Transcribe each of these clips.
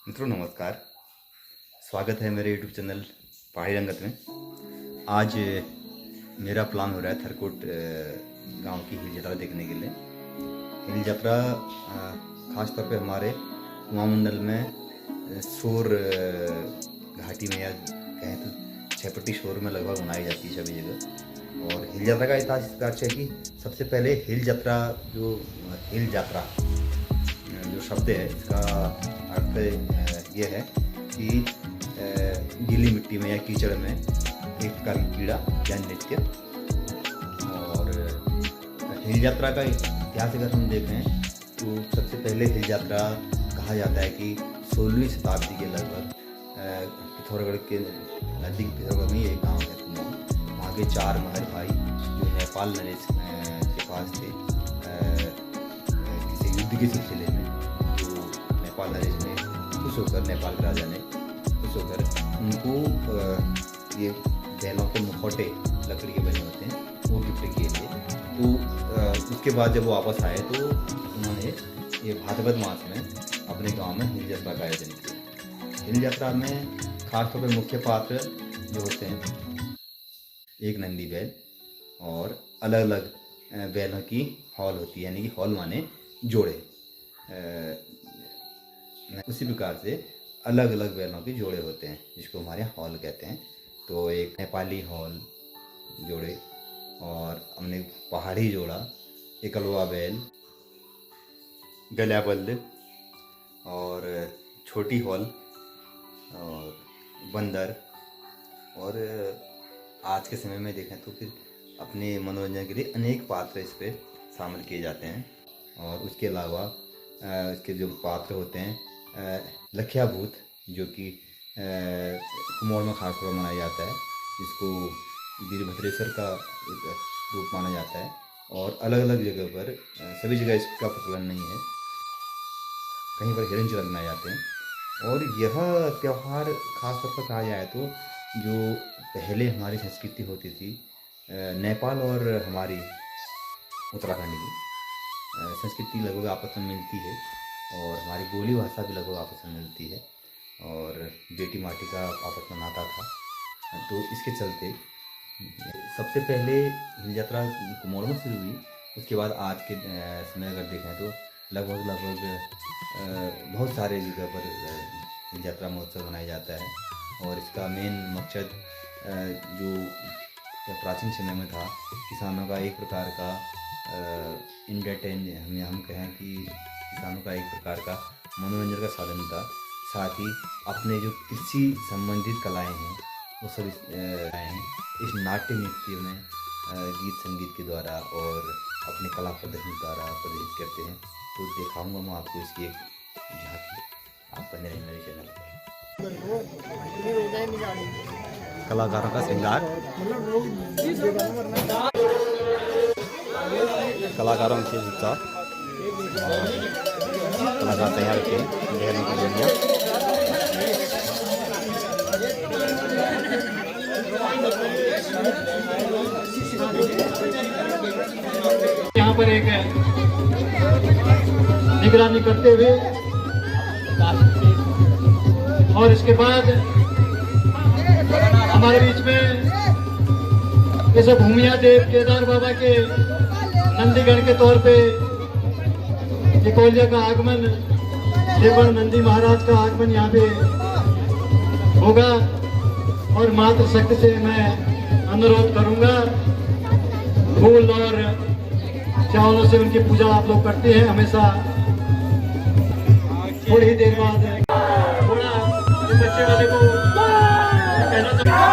मित्रों नमस्कार। स्वागत है मेरे YouTube चैनल पहाड़ी रंगत में। आज मेरा प्लान हो रहा है थरकोट गांव की हिल यात्रा देखने के लिए। हिल यात्रा खास तौर पे हमारे कुमाऊं मंडल में शोर घाटी में या कहें तो छेपटी शोर में लगभग मनाई जाती है सभी जगह। और हिल यात्रा का इतिहास इस प्रकार से है कि सबसे पहले हिल यात्रा जो शब्द है इसका अर्थ ये है कि गीली मिट्टी में या कीचड़ में एक प्रकार की कीड़ा या नृत्य। और हिल यात्रा का इतिहास अगर हम देखें तो सबसे पहले हिल यात्रा कहा जाता है कि 16वीं शताब्दी के लगभग पिथौरागढ़ के नज़दीक पिथौरागढ़ में एक गाँव है कुमाऊं। वहाँ के 4 महर भाई जो नेपाल नरेश के पास थे किसी युद्ध के सिलसिले में। नेपाल नरेश ने खुश होकर, नेपाल के राजा ने खुश होकर उनको ये बैलों के मुखौटे लकड़ी के बने होते हैं वो गिफ्ट किए थे। तो उसके बाद जब वो वापस आए तो उन्होंने ये भाद्रपद मास में अपने गांव में हिल यात्रा का आयोजन किया। हिल यात्रा में खासतौर पर मुख्य पात्र जो होते हैं एक नंदी बैल और अलग अलग बैलों की हॉल होती है, यानी कि हॉल माने जोड़े। उसी प्रकार से अलग अलग बैलों के जोड़े होते हैं जिसको हमारे यहाँ हॉल कहते हैं। तो एक नेपाली हॉल जोड़े और हमने पहाड़ी जोड़ा, एकलवा बैल, गल्याबल्द और छोटी हॉल और बंदर। और आज के समय में देखें तो फिर अपने मनोरंजन के लिए अनेक पात्र इस पर शामिल किए जाते हैं। और उसके अलावा इसके जो पात्र होते हैं लखिया भूत, जो कि कुमाऊं में खास तौर पर मनाया जाता है, जिसको वीरभद्रेश्वर का एक रूप माना जाता है। और अलग अलग जगह पर, सभी जगह इसका प्रचलन नहीं है, कहीं पर हिरण चलन मनाए जाते हैं। और यह त्यौहार खास तौर पर कहा जाए तो जो पहले हमारी संस्कृति होती थी नेपाल और हमारी उत्तराखंड की संस्कृति लगभग आपस में मिलती है और हमारी बोली भाषा भी लगभग आपस में मिलती है और बेटी माटी का आपस में नाता था। तो इसके चलते सबसे पहले हिल यात्रा कुमाऊं में शुरू हुई। उसके बाद आज के समय अगर देखें तो लगभग बहुत सारे जगह पर हिल यात्रा महोत्सव मनाया जाता है। और इसका मेन मकसद जो प्राचीन समय में था, किसानों का एक प्रकार का हम कहें कि किसानों का एक प्रकार का मनोरंजन का साधन था। साथ ही अपने जो कृषि संबंधित कलाएं हैं वो सब इस नाट्य नृत्य में गीत संगीत के द्वारा और अपने कला प्रदर्शन द्वारा प्रदर्शित करते हैं। तो दिखाऊंगा मैं आपको इसकी एक झांकी आप बने रहें मेरे चैनल पर। कलाकारों का श्रृंगार, कलाकारों की उत्साह, कलाकार तैयार किए गहरी की दुनिया। यहाँ पर एक निगरानी करते हुए और इसके बाद हमारे बीच में इस भूमिया देव केदार बाबा के नंदीगढ़ के तौर पे निकोलिया का आगमन, देवगढ़ नंदी महाराज का आगमन यहाँ पे होगा। और मात्र शक्ति से मैं अनुरोध करूंगा, फूल और चावलों से उनकी पूजा आप लोग करते हैं हमेशा। थोड़ी ही देर बाद थोड़ा बच्चे वाले को कहना चाहूंगा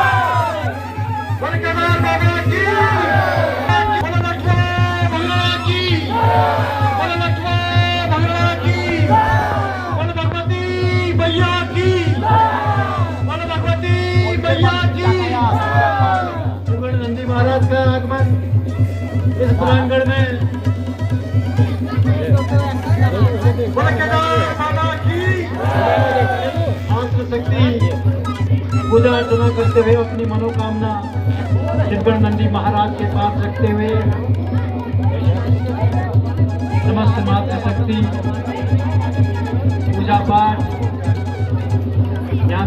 नंदी महाराज का आगमन इस प्रांगण में आत्मशक्ति पूजा अर्चना करते हुए अपनी मनोकामना देवगढ़ नंदी महाराज के पास रखते हुए समस्त मातृ शक्ति पूजा पाठ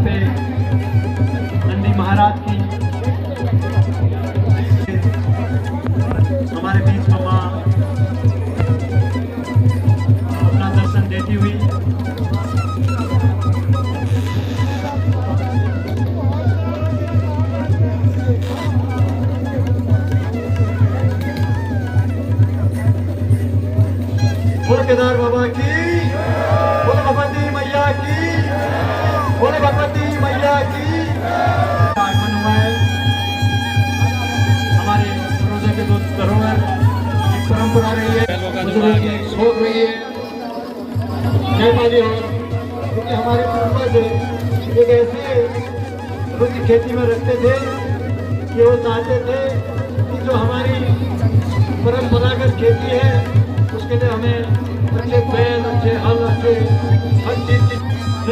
पे नंदी महाराज की हमारे बीच में माँ अपना दर्शन देती हुई बोल केदार बाबा की, बोल भगवती मैया की, बोल भगवती मैया की। आगमन हुआ है हमारे रोजा के दो धरोहर एक परंपरा रही है, बुजुर्गों की सोच रही है। नेपाली हो क्योंकि हमारे पूर्वज एक ऐसे रुचि खेती में रखते थे कि वो चाहते थे कि जो हमारी परंपरागत खेती है उसके लिए हमें अच्छे बैल, अच्छे हल, अच्छे हर चीज की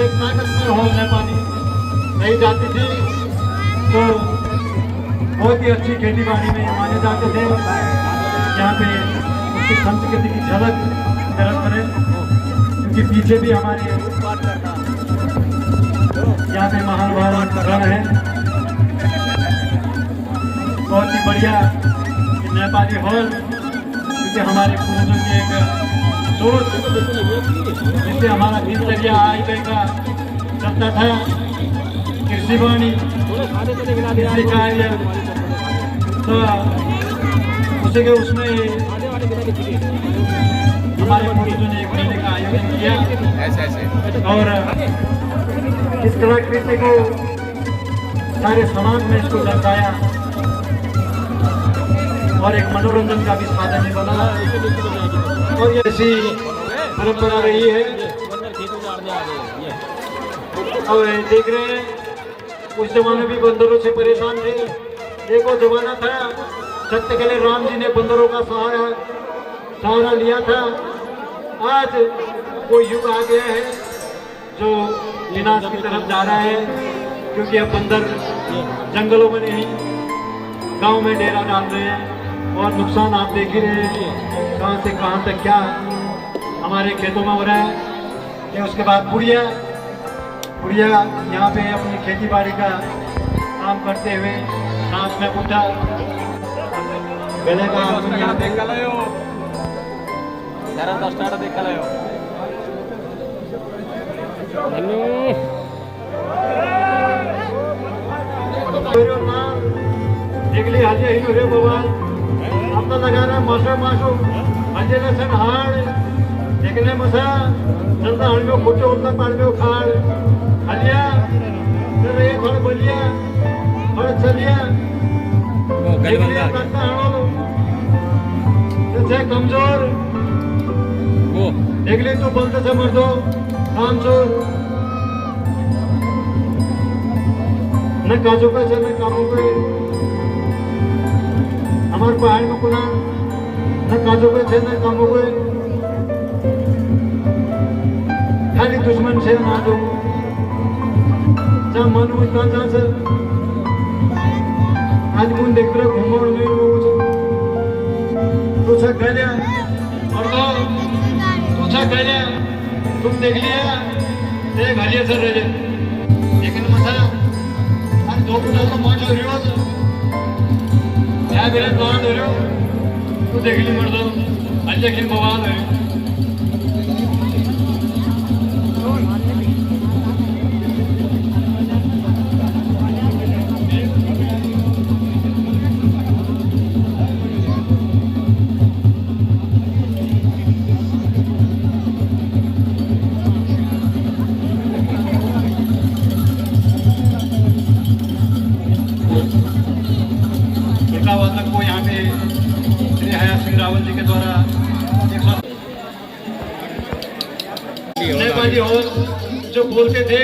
एक ताकत में हो नेपाली नहीं जाती थी, तो बहुत ही अच्छी खेती बाड़ी में माने जाते थे। यहाँ पे उसकी संस्कृति की झलक दर्ज करें, क्योंकि पीछे भी हमारे यहाँ पे महानुभाव गण है, बहुत ही बढ़िया नेपाली हॉल, क्योंकि हमारे पूर्वजों की एक सोच जिससे हमारा दिनचर्या आय का चलता था, कृषि वाणी कृषि कार्य, तो उसी के उसमें हमारे पूर्वजों ने एक मेले का आयोजन किया और इस कलाकृति को सारे समाज में इसको दर्शाया और एक मनोरंजन का भी साधन बना और ये ऐसी परंपरा रही है। अब देख रहे हैं उस जमाने भी बंदरों से परेशान थे। एक वो जमाना था सत्य के लिए राम जी ने बंदरों का सहारा लिया था। आज वो युग आ गया है जो विनाश की तरफ जा रहा है, क्योंकि अब बंदर जंगलों में नहीं गांव में डेरा डाल रहे हैं और नुकसान आप देख ही रहे हैं कहाँ से कहाँ तक क्या हमारे खेतों में हो रहा है। फिर उसके बाद बुढ़िया यहाँ पे अपनी खेती बाड़ी का काम करते हुए सांस में उठा गले का यहाँ पे देखली हाजी ही रे बाबा आपका लगा रहा मासो मासो हाजी लसन हाड़ देखने मसा चलता हड़ो खोटो उतना पाड़ो खाड़ हलिया रे फल बोलिया फल चलिया देखली करता हड़ो जैसे कमजोर देखली तू बोलते से मर दो काम चोर न काजू का से न कामों पे हमारे पहाड़ में कुना न काजू के थे न कामों के खाली दुश्मन से ना दो जब मन उतना जहाँ से आज मुन देख रहे घूमोड़ में तू छक गया और तू छक गया तुम देख लिया तेरे घरिया सर रहे लेकिन मसा आज दो कुटा तो मौज हो रही हो क्या मेरा द्वार हो रहे हो तू देख ली मर दो आज लेकिन बवाल है को यहाँ पे श्री हया सिंह रावल जी के द्वारा नेपाली हॉल जो बोलते थे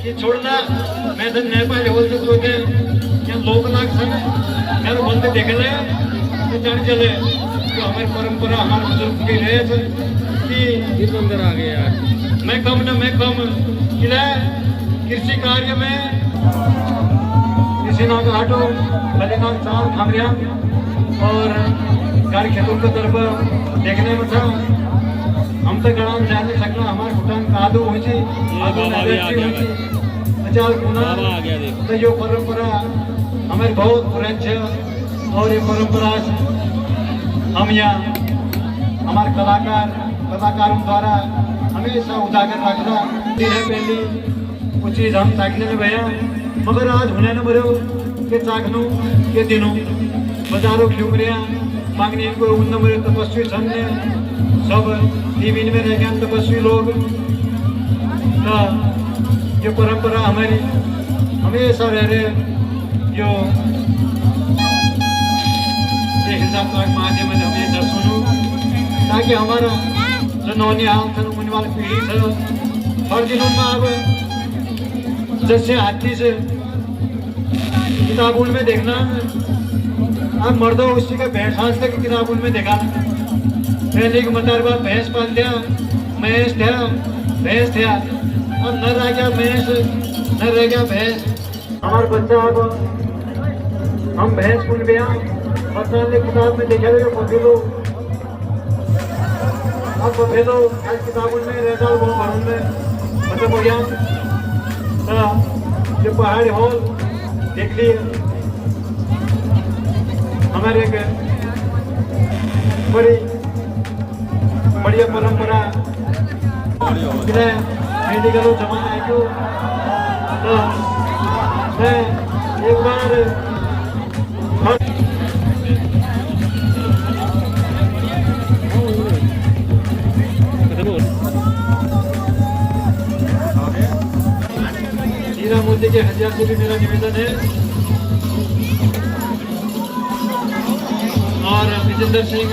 कि छोड़ना मैं तो नेपाली हॉल से जो थे क्या लोक नाग सन मेरे बोलते देखे ले तो जान चले तो हमारी परंपरा हमारे बुजुर्ग की रहे कि अंदर आ गए यार मैं कम न मैं कम किला कृषि कार्य में कृषि नाग हाटो भलेनाग चाल खामरिया और गाड़ी खेतों की तरफ देखने में था हम तो गड़ा जाने सकना हमारे भूटान का आदू हुई थी आदू एलर्जी हुई थी विचार होना तो ये परंपरा हमारे बहुत पुरानी है और ये परंपरा हम यहाँ हमारे कलाकारों द्वारा हमेशा उजागर रखना है। पहली वो चीज़ हम चाखने में भैया मगर आज होने न मरो के चाखनू के दिनों बाजारों घूम रहे मांगने इनको उन नंबर तपस्वी छन्ने सब टीवी में रह गए तपस्वी लोग। तो ये परंपरा हमारी हमेशा रह रहे जो हिंसात्मक माध्यम में हमें दर्शनों ताकि हमारा जो नौनी हाल होने वाली पीढ़ी है हर दिनों में अब जैसे हाथी से किताबों में देखना अब मर्दों उसी का भैंस हाथ तक किताबों में देखा पहले की मतरबा भैंस पाल दिया भैंस था भैंस था अब न रह गया भैंस न रह गया भैंस। हमारे बच्चा अब हम भैंस पुन गया बच्चा ने किताब में देखा बफेलो अब बफेलो आज किताबों में रहता वो भरून में खत्म हो गया। तो ये पहाड़ी हॉल देख लिए हमारे एक बड़ी बढ़िया परंपरा मेडिकल जमाना है क्यों तो मैं एक बार हीरा मोती के हजार से भी मेरा निवेदन है और विजेंद्र सिंह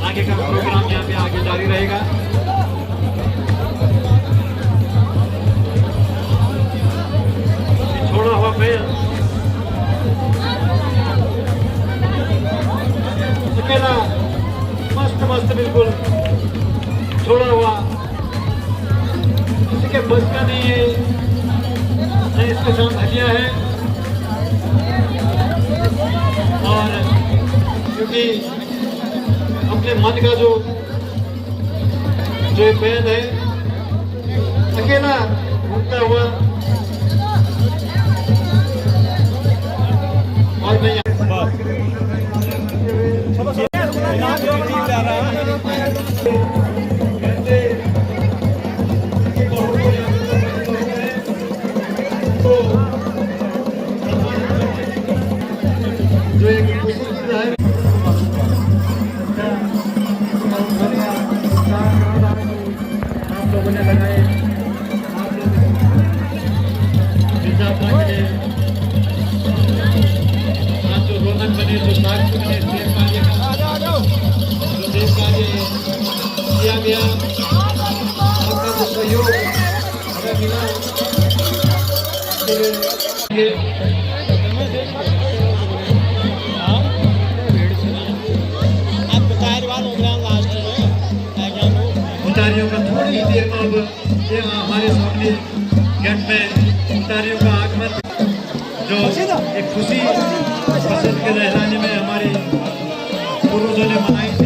आगे का प्रोग्राम यहाँ पे आगे जारी रहेगा। छोड़ा हुआ बैल अकेला मस्त मस्त बिल्कुल छोड़ा हुआ किसी के बस का नहीं है न इसके साथ हटिया है और क्योंकि अपने मन का जो एक बैल है अकेला घूमता हुआ और मैं जो एक आप लोगों ने लगाए आप लोग आज जो रौनक बने जो साक्ष्य बने देश कार्य जो देश कार्य किया गया आपका जो सहयोग हमें मिला उतारियों का थोड़ी ही देर में अब ये हमारे सामने गेट में उतारियों का आगमन जो एक खुशी पसंद के रहलाने में हमारे पूर्वजों ने मनाई।